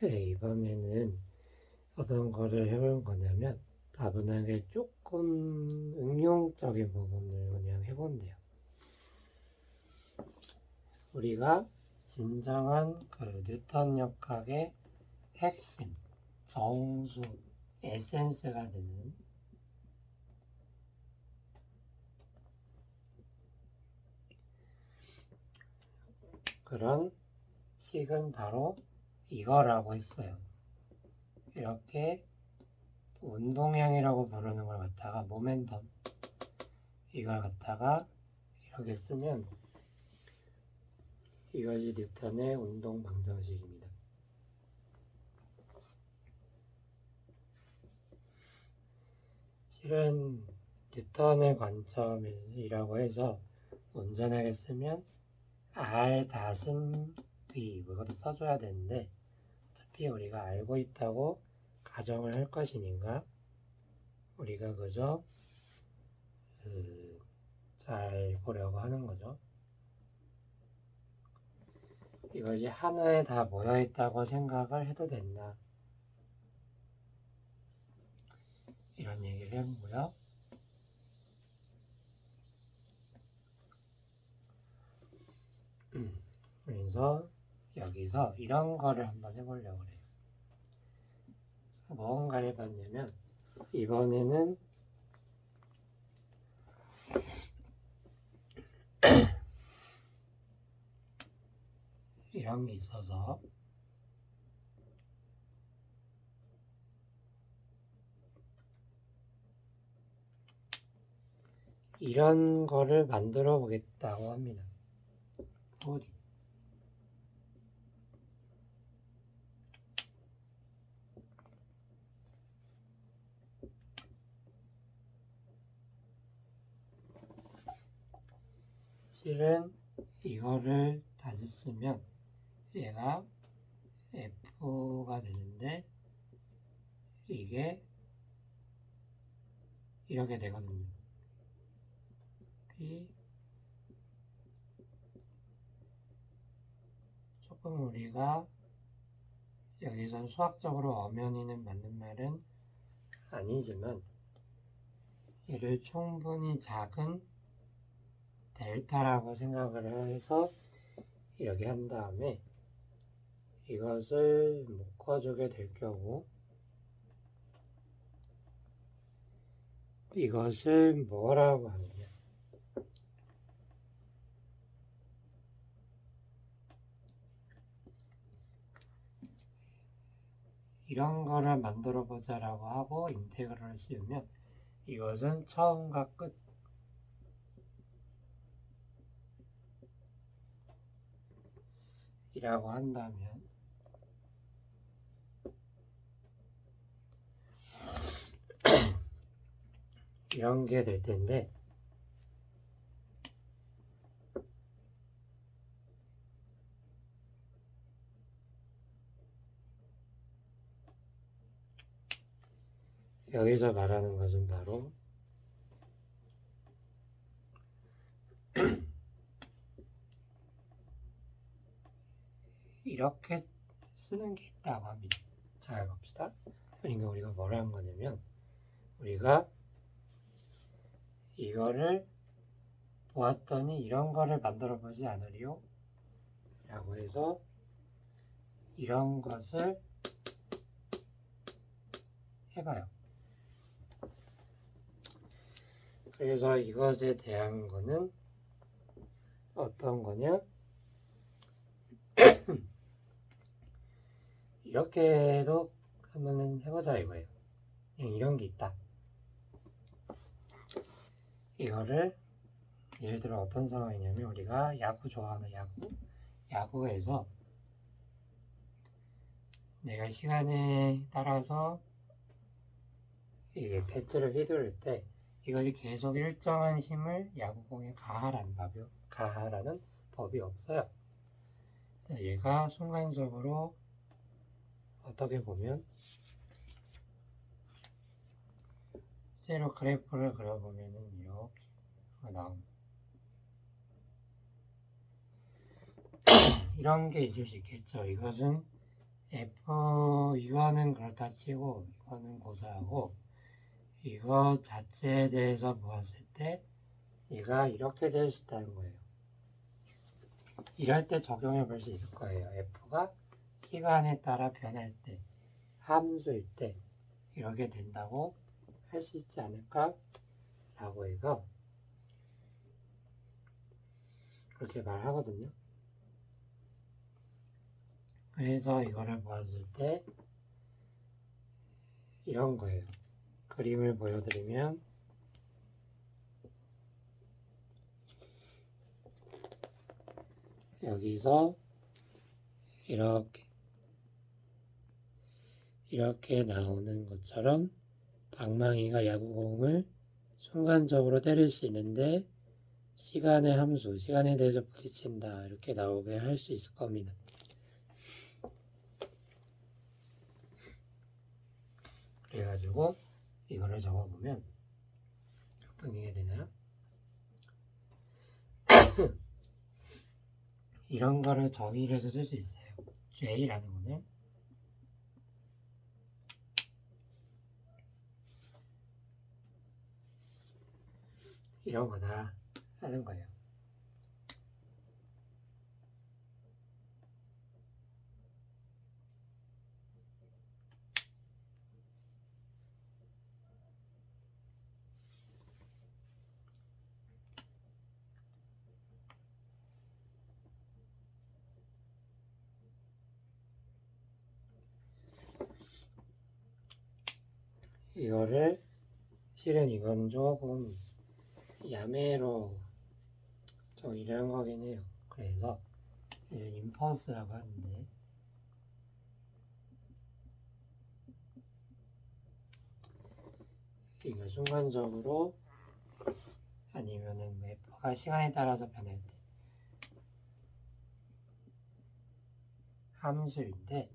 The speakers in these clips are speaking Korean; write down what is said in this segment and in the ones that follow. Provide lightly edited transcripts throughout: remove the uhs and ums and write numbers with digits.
이번에는 어떤 거를 해볼 거냐면 다분하게 조금 응용적인 부분을 그냥 해본대요. 우리가 진정한 그 뉴턴 역학의 핵심, 정수, 에센스가 되는 그런 식은 바로 이거라고 했어요. 이렇게 운동량이라고 부르는 걸 갖다가 모멘텀, 이걸 갖다가 이렇게 쓰면 이것이 뉴턴의 운동 방정식입니다. 실은 뉴턴의 관점이라고 해서 온전하게 쓰면 R 다신 B 이것도 써줘야 되는데 어차피 우리가 알고 있다고 가정을 할 것이니까 우리가 그저 잘 보려고 하는 거죠. 이것이 하나에 다 모여있다고 생각을 해도 된다. 이런 얘기를 해보고요. 그래서 여기서 이런 거를 한번 해보려고 그래요. 뭔가를 해봤냐면 이번에는 이런 게 있어서 이런 거를 만들어 보겠다고 합니다. 어디? 실은 이거를 다시 쓰면 얘가 F가 되는데 이게 이렇게 되거든요. P 조금 우리가 여기서 수학적으로 엄연히는 맞는 말은 아니지만 이를 충분히 작은 델타라고 생각을 해서 이렇게 한 다음에 이것을 묶어주게 될 경우 이것을 뭐라고 하느냐? 이런 거를 만들어 보자라고 하고 인테그럴을 씌우면 이것은 처음과 끝 이라고 한다면 이런 게 될 텐데 여기서 말하는 것은 바로 이렇게 쓰는 게 있다고 합니다. 잘 봅시다. 그러니까 우리가 뭘 한 거냐면 우리가 이거를 보았더니 이런 거를 만들어 보지 않으리요? 라고 해서 이런 것을 해봐요. 그래서 이것에 대한 거는 어떤 거냐? 이렇게도 한번 해보자 이거예요. 그냥 이런 게 있다. 이거를 예를 들어 어떤 상황이냐면 우리가 야구 좋아하는 야구에서 내가 시간에 따라서 이게 배트를 휘두를 때 이것이 계속 일정한 힘을 야구공에 가하라는 법이 없어요. 얘가 순간적으로 어떻게 보면 실제로 그래프를 그려보면은 이렇게 나옵니다. 이런 게 있을 수 있겠죠. 이것은 F 이거는 그렇다 치고 이거는 고사하고 이거 자체에 대해서 보았을 때 얘가 이렇게 될 수 있다는 거예요. 이럴 때 적용해 볼 수 있을 거예요. F가 시간에 따라 변할 때, 함수일 때 이렇게 된다고 할 수 있지 않을까? 라고 해서 그렇게 말하거든요. 그래서 이거를 보았을 때 이런 거예요. 그림을 보여드리면 여기서 이렇게 나오는 것처럼 방망이가 야구공을 순간적으로 때릴 수 있는데 시간의 함수, 시간에 대해서 부딪힌다 이렇게 나오게 할 수 있을 겁니다. 그래가지고 이거를 적어보면 어떤 게 되나요? 이런 거를 정의를 해서 쓸 수 있어요. J라는 거는 이런 거다 하는 거예요. 이거를 실은 이건 조금 야매로 정의를 한 거긴 해요. 그래서 이를 임펄스라고 하는데 이거 순간적으로 아니면은 F가 시간에 따라서 변할 때 함수인데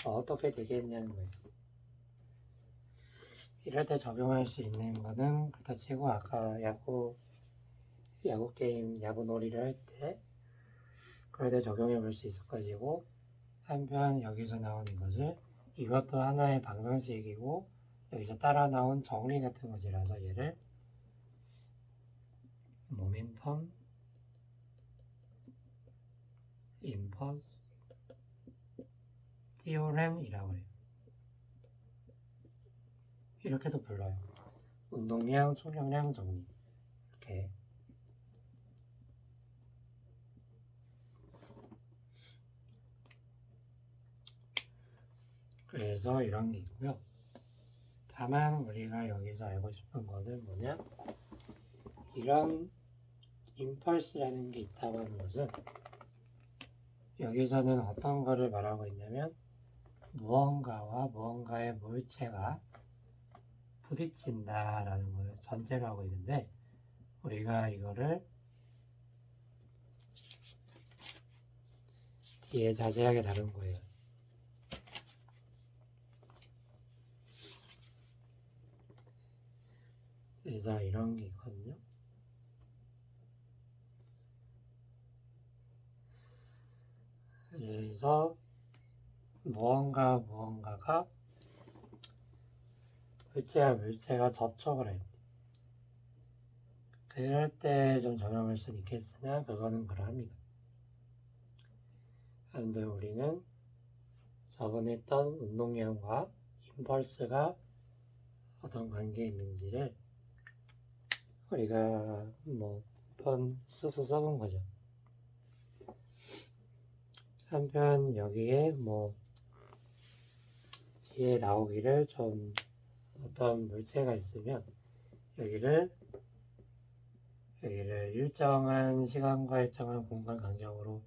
어떻게 되겠냐는 거예요. 이럴 때 적용할 수 있는 거는 그렇다 치고 아까 야구 게임, 야구 놀이를 할 때 그럴 때 적용해 볼 수 있을 것이고 한편 여기서 나오는 것을 이것도 하나의 방정식이고 여기서 따라 나온 정리 같은 것이라서 얘를 모멘텀 임펄스 티오렘이라고 해요. 이렇게도 불러요. 운동량, 총력량 정리 이렇게. 그래서 이런 게 있고요. 다만 우리가 여기서 알고 싶은 거는 뭐냐? 이런 임펄스라는 게 있다고 하는 것은 여기서는 어떤 거를 말하고 있냐면 무언가와 무언가의 물체가 부딪힌다라는 걸 전제로 하고 있는데 우리가 이거를 뒤에 자세하게 다룬 거예요. 그래서 이런 게 있거든요. 그래서 무언가가 물체와 물체가 접촉을 할 때 그럴 때 좀 적용할 수는 있겠으나 그거는 그러합니다. 그런데 우리는 저번에 했던 운동량과 임펄스가 어떤 관계에 있는지를 우리가 한번 써본 거죠. 한편 여기에 뒤에 나오기를 좀 어떤 물체가 있으면 여기를 일정한 시간과 일정한 공간 간격으로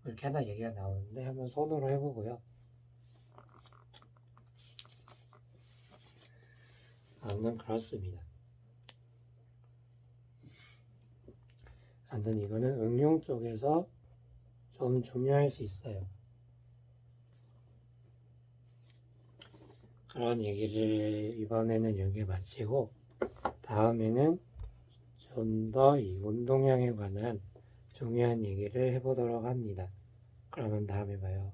이렇게 하나 얘기가 나오는데 한번 손으로 해보고요. 아무튼 그렇습니다. 아무튼 이거는 응용 쪽에서 좀 중요할 수 있어요. 그런 얘기를 이번에는 여기에 마치고 다음에는 좀 더 이 운동량에 관한 중요한 얘기를 해보도록 합니다. 그러면 다음에 봐요.